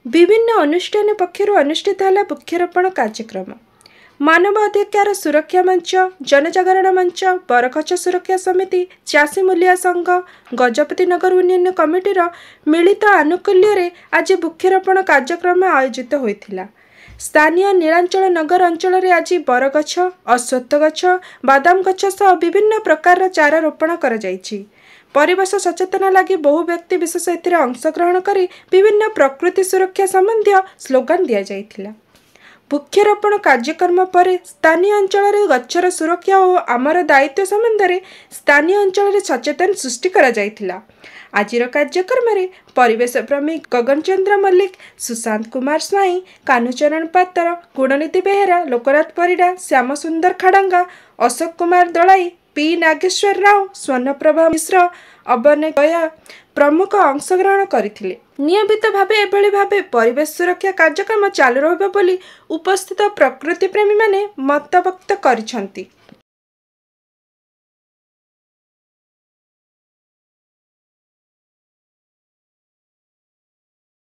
विभिन्न अनुष्ठान पक्षर अनुष्ठित है वृक्षरोपण कार्यक्रम। मानव अधिकार सुरक्षा मंच, जनजागरण मंच, बरगछ सुरक्षा समिति, चाषी मूलिया संघ, गजपति नगर यूनियन कमिटीर मिलित आनुकूल्य आज वृक्षरोपण कार्यक्रम आयोजित होता। स्थानीय नीलांचल नगर अंचल आज बरगछ, अश्वत्थ गछ, बादाम गछ सह विभिन्न प्रकार चारा रोपण कर परिवेश सचेतन लगी बहु व्यक्ति विशेष एथिरे अंशग्रहण करी विभिन्न प्रकृति सुरक्षा संबंधी स्लोगान दिया जाइथिला। वृक्षरोपण कार्यक्रम पर स्थानीय अंचल गछर सुरक्षा और आमर दायित्व संबंध में स्थानीय अंचल सचेतन सृष्टि करा जाइथिला। आजिर कार्यक्रम में परिवेश प्रेमी गगन चंद्र मल्लिक, सुशांत कुमार स्वाई, कान्हूचरण पात्र, गुणनीति बेहेरा, लोकनाथ परिडा, श्याम सुंदर खाड़ांगा, अशोक कुमार दलाई, पी नागेश्वर राव, स्वर्णप्रभा मिश्र, अबने गया प्रमुख अंशग्रहण करथिले। नियमित भावे एभली भावे परिवेश सुरक्षा कार्यक्रम चालू रहबे बोली उपस्थित प्रकृति प्रेमी माने मत व्यक्त करिसंती।